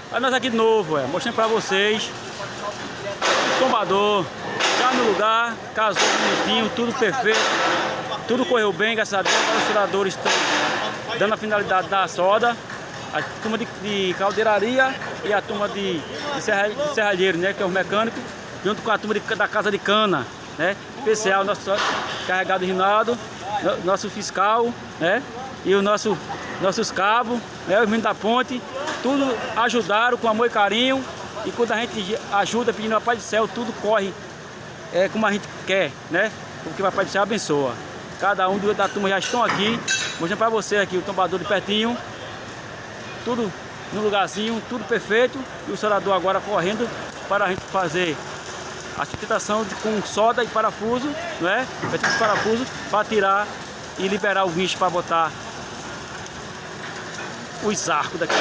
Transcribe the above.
Aí nós aqui de novo, mostrando pra vocês. O tombador já no lugar, casou bonitinho, tudo perfeito. Tudo correu bem, graças a Deus. Agora os soldadores estão dando a finalidade da solda. A turma de caldeiraria e a turma de serralheiro, né? Que é o mecânico, junto com a turma da casa de cana, né? Especial, nosso carregado Rinaldo, nosso fiscal, né? E os nossos cabos, né? Os meninos da ponte, tudo ajudaram com amor e carinho. E quando a gente ajuda pedindo a paz do céu, tudo corre como a gente quer, né? Porque o Pai do Céu abençoa. Cada um da turma já estão aqui, mostrando para você aqui o tombador de pertinho. Tudo no lugarzinho, tudo perfeito. E o soldador agora correndo para a gente fazer a sustentação com solda e parafuso, não é? Parafuso para tirar e liberar o guincho para botar os arcos daqui.